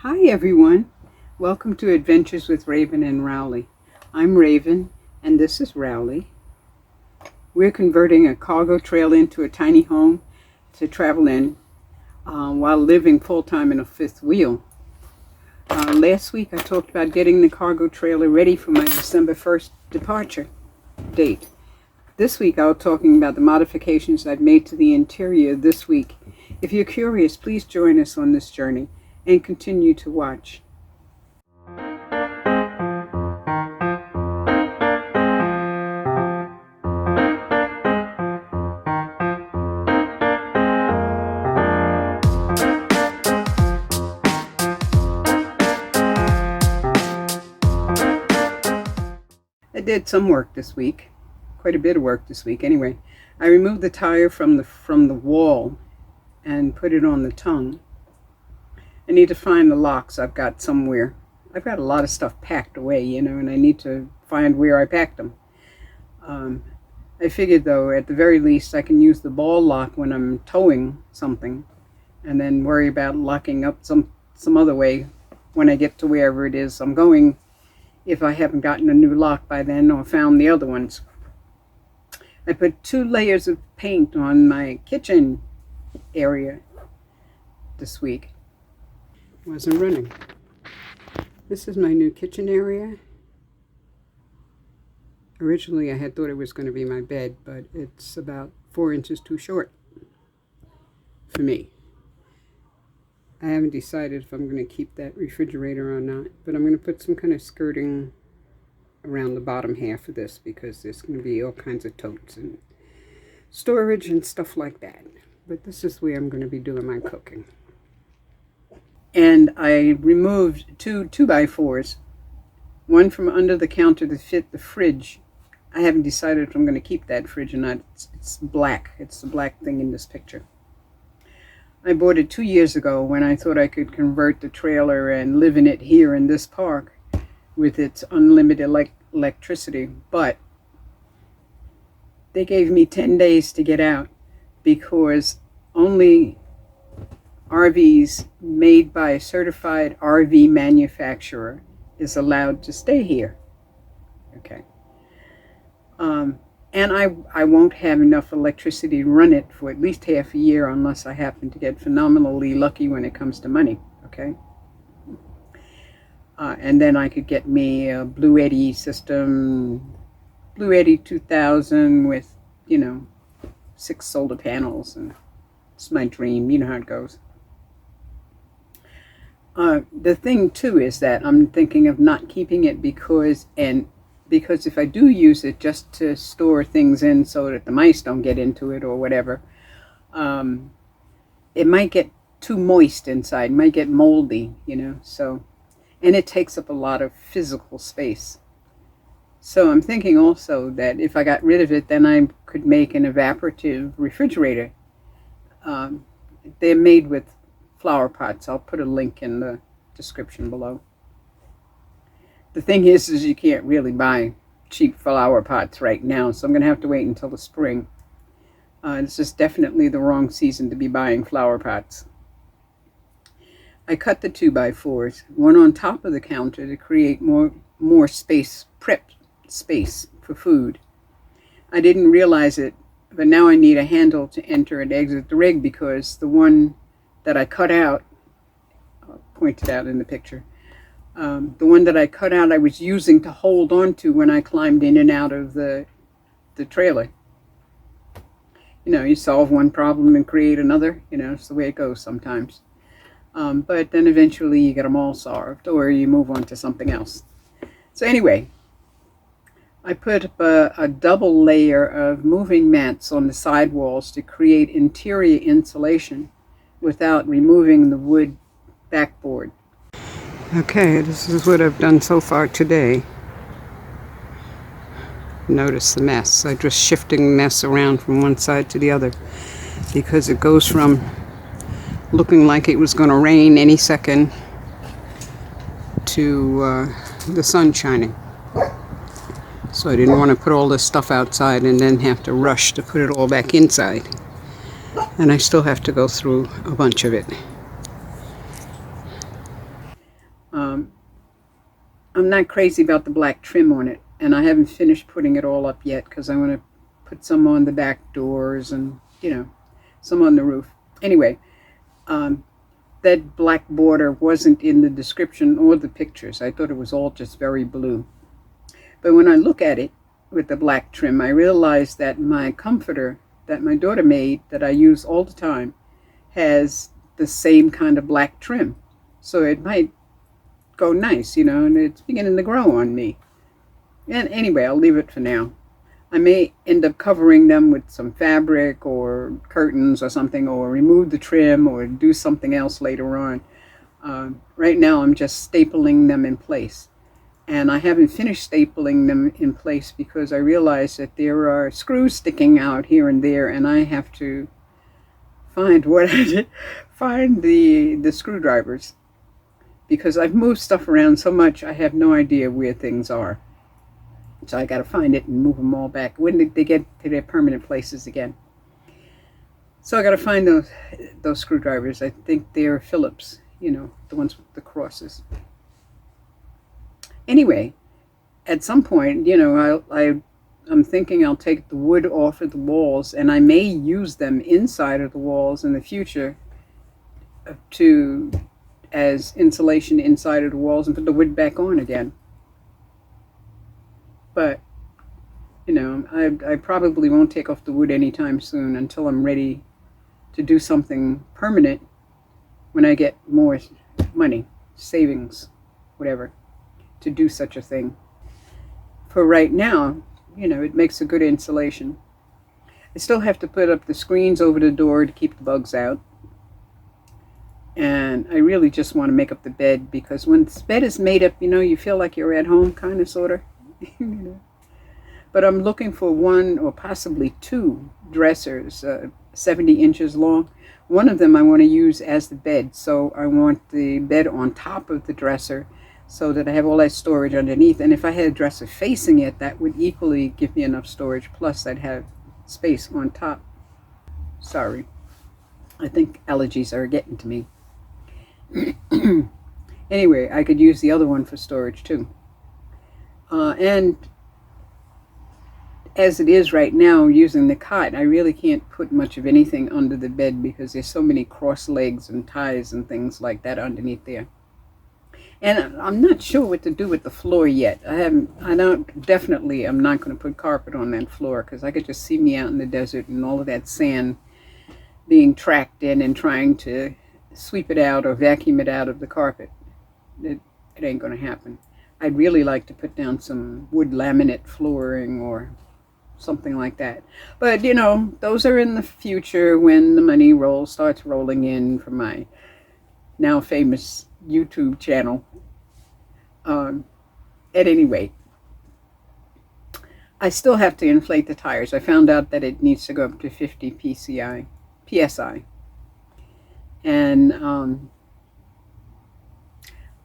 Hi everyone, welcome to Adventures with Raven and Rowley. I'm Raven and this is Rowley. We're converting a cargo trailer into a tiny home to travel in while living full-time in a fifth wheel. Last week I talked about getting the cargo trailer ready for my December 1st departure date. This week I'll be talking about the modifications I've made to the interior this week. If you're curious, please join us on this journey and continue to watch. I did some work this week, quite a bit of work this week anyway. I removed the tire from the wall and put it on the tongue. I need to find the locks I've got somewhere. I've got a lot of stuff packed away, you know, and I need to find where I packed them. I figured though, at the very least, I can use the ball lock when I'm towing something and then worry about locking up some other way when I get to wherever it is I'm going, if I haven't gotten a new lock by then or found the other ones. I put 2 layers of paint on my kitchen area this week. Wasn't running. This is my new kitchen area. Originally I had thought it was going to be my bed, but it's about 4 inches too short for me. I haven't decided if I'm going to keep that refrigerator or not, but I'm going to put some kind of skirting around the bottom half of this because there's going to be all kinds of totes and storage and stuff like that. But this is where I'm going to be doing my cooking. And I removed 2 2x4s, one from under the counter to fit the fridge. I haven't decided if I'm going to keep that fridge or not. It's black. It's the black thing in this picture. I bought it 2 years ago when I thought I could convert the trailer and live in it here in this park with its unlimited electricity. But they gave me 10 days to get out because only RVs made by a certified RV manufacturer is allowed to stay here. Okay. And I won't have enough electricity to run it for at least half a year unless I happen to get phenomenally lucky when it comes to money. Okay. And then I could get me a 𝗏𝗏𝗏 system, 𝗏𝗏𝗏 2000 with, you know, 6 solar panels, and it's my dream. You know how it goes. The thing too is that I'm thinking of not keeping it because if I do use it just to store things in so that the mice don't get into it or whatever, it might get too moist inside, might get moldy, you know, so, and it takes up a lot of physical space. So I'm thinking also that if I got rid of it, then I could make an evaporative refrigerator. They're made with flower pots. I'll put a link in the description below. The thing is you can't really buy cheap flower pots right now, so I'm going to have to wait until the spring. This is definitely the wrong season to be buying flower pots. I cut the 2x4s, one on top of the counter to create more space, prep space for food. I didn't realize it, but now I need a handle to enter and exit the rig because the one that I cut out, pointed out in the picture, the one that I cut out I was using to hold on to when I climbed in and out of the trailer. You know, you solve one problem and create another, you know, it's the way it goes sometimes. But then eventually you get them all solved or you move on to something else. So anyway, I put up a double layer of moving mats on the side walls to create interior insulation without removing the wood backboard. Okay, this is what I've done so far today. Notice the mess. I'm just shifting the mess around from one side to the other because it goes from looking like it was going to rain any second to the sun shining. So I didn't want to put all this stuff outside and then have to rush to put it all back inside. And I still have to go through a bunch of it. I'm not crazy about the black trim on it, and I haven't finished putting it all up yet because I want to put some on the back doors and, you know, some on the roof. Anyway, that black border wasn't in the description or the pictures. I thought it was all just very blue. But when I look at it with the black trim, I realized that my comforter that my daughter made, that I use all the time, has the same kind of black trim. So it might go nice, you know, and it's beginning to grow on me. And anyway, I'll leave it for now. I may end up covering them with some fabric or curtains or something, or remove the trim or do something else later on. Right now I'm just stapling them in place. And I haven't finished stapling them in place because I realize that there are screws sticking out here and there, and I have to find the screwdrivers, because I've moved stuff around so much I have no idea where things are. So I got to find it and move them all back when they get to their permanent places again. So I got to find those screwdrivers. I think they're Phillips, you know, the ones with the crosses. Anyway, at some point, you know, I'm thinking I'll take the wood off of the walls, and I may use them inside of the walls in the future as insulation inside of the walls, and put the wood back on again. But, you know, I probably won't take off the wood anytime soon until I'm ready to do something permanent when I get more money, savings, whatever, to do such a thing. For right now, you know, it makes a good insulation. I still have to put up the screens over the door to keep the bugs out. And I really just want to make up the bed, because when this bed is made up, you know, you feel like you're at home, kind of, sort of. You know. But I'm looking for one or possibly two dressers, 70 inches long. One of them I want to use as the bed, so I want the bed on top of the dresser so that I have all that storage underneath. And if I had a dresser facing it, that would equally give me enough storage, plus I'd have space on top. Sorry, I think allergies are getting to me. Anyway, I could use the other one for storage too. And as it is right now, using the cot, I really can't put much of anything under the bed because there's so many cross legs and ties and things like that underneath there. And I'm not sure what to do with the floor yet. I'm not going to put carpet on that floor, because I could just see me out in the desert and all of that sand being tracked in and trying to sweep it out or vacuum it out of the carpet. It ain't going to happen. I'd really like to put down some wood laminate flooring or something like that. But, you know, those are in the future when the money starts rolling in from my now famous YouTube channel. At any rate, I still have to inflate the tires. I found out that it needs to go up to 50 PSI. And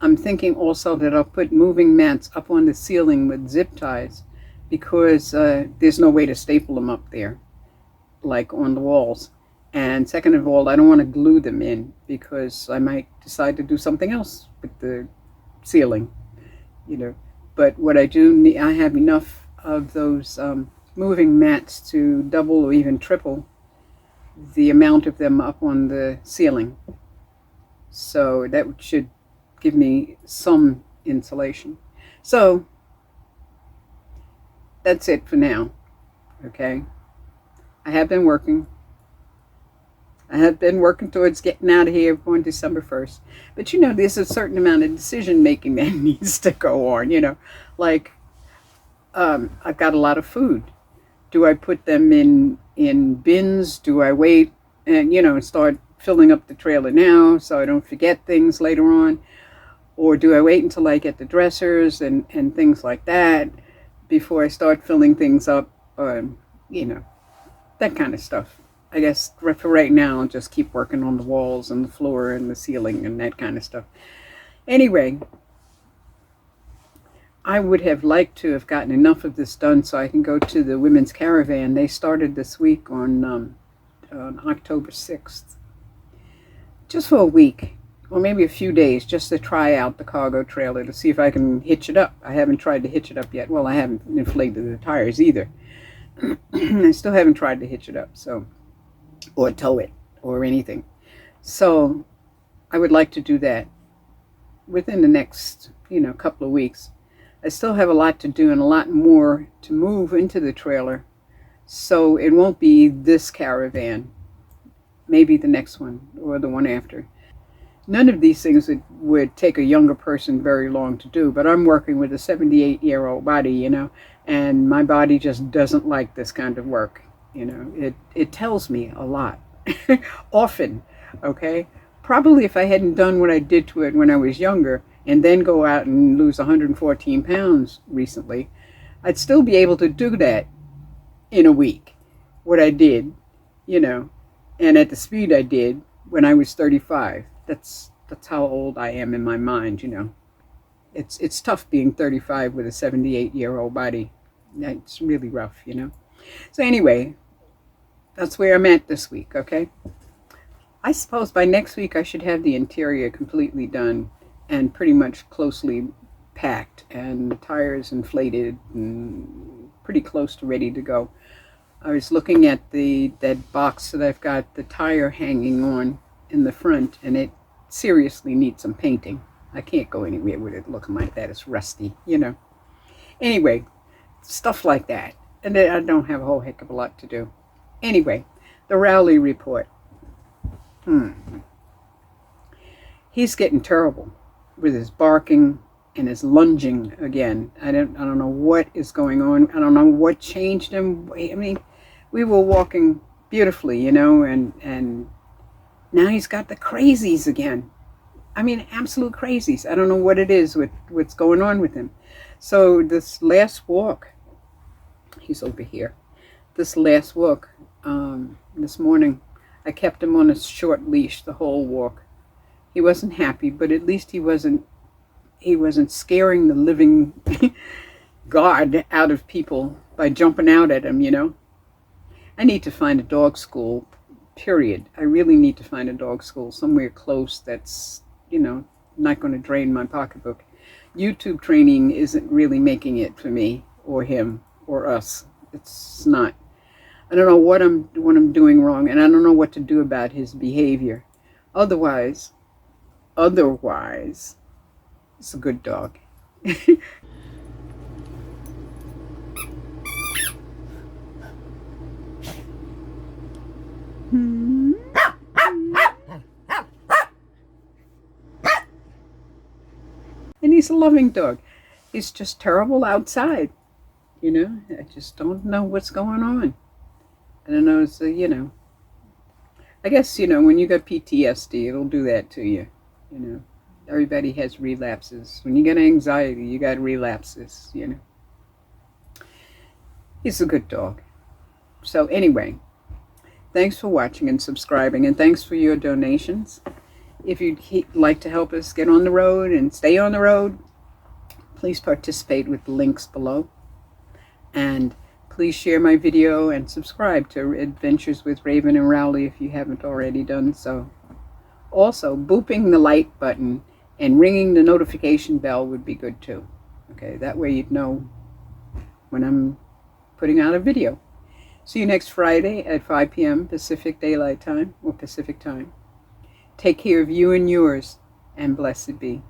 I'm thinking also that I'll put moving mats up on the ceiling with zip ties, because there's no way to staple them up there, like on the walls. And second of all, I don't want to glue them in, because I might decide to do something else with the ceiling, you know. But what I do need, I have enough of those moving mats to double or even triple the amount of them up on the ceiling. So that should give me some insulation. So that's it for now, okay? I have been working. I have been working towards getting out of here on December 1st. But, you know, there's a certain amount of decision-making that needs to go on, you know. Like, I've got a lot of food. Do I put them in bins? Do I wait and, you know, start filling up the trailer now so I don't forget things later on? Or do I wait until I get the dressers and things like that before I start filling things up? You know, that kind of stuff. I guess for right now, I'll just keep working on the walls and the floor and the ceiling and that kind of stuff. Anyway, I would have liked to have gotten enough of this done so I can go to the women's caravan. They started this week on October 6th. Just for a week. or maybe a few days, just to try out the cargo trailer to see if I can hitch it up. I haven't tried to hitch it up yet. Well, I haven't inflated the tires either. I still haven't tried to hitch it up, so, or tow it or anything. So I would like to do that within the next, couple of weeks. I still have a lot to do and a lot more to move into the trailer, so it won't be this caravan, maybe the next one or the one after. None of these things would take a younger person very long to do, but I'm working with a 78-year-old body, and my body just doesn't like this kind of work. It tells me a lot, often, okay? Probably if I hadn't done what I did to it when I was younger, and then go out and lose 114 pounds recently, I'd still be able to do that in a week, what I did, and at the speed I did when I was 35. That's how old I am in my mind, It's tough being 35 with a 78-year-old body. It's really rough, So anyway, that's where I'm at this week, okay? I suppose by next week I should have the interior completely done and pretty much closely packed and the tires inflated and pretty close to ready to go. I was looking at that box that I've got the tire hanging on in the front, and it seriously needs some painting. I can't go anywhere with it looking like that. It's rusty, Anyway, stuff like that. And I don't have a whole heck of a lot to do. Anyway, the Rowley report. He's getting terrible with his barking and his lunging again. I don't know what is going on. I don't know what changed him. I mean, we were walking beautifully, and now he's got the crazies again. I mean, absolute crazies. I don't know what it is with what's going on with him. So this last walk, he's over here. This last walk, this morning, I kept him on a short leash the whole walk. He wasn't happy, but at least he wasn't scaring the living God out of people by jumping out at him, I need to find a dog school, period. I really need to find a dog school somewhere close that's, not going to drain my pocketbook. YouTube training isn't really making it for me or him or us. It's not. I don't know what I'm doing wrong, and I don't know what to do about his behavior. Otherwise, it's a good dog. And he's a loving dog. He's just terrible outside. I just don't know what's going on. I don't know, I guess, when you got PTSD, it'll do that to you, Everybody has relapses. When you get anxiety, you got relapses, He's a good dog. So anyway, thanks for watching and subscribing, and thanks for your donations. If you'd like to help us get on the road and stay on the road, please participate with the links below. And please share my video and subscribe to Adventures with Raven and Rowley if you haven't already done so. Also, booping the like button and ringing the notification bell would be good too. Okay, that way you'd know when I'm putting out a video. See you next Friday at 5 p.m. Pacific Daylight Time, or Pacific Time. Take care of you and yours, and blessed be.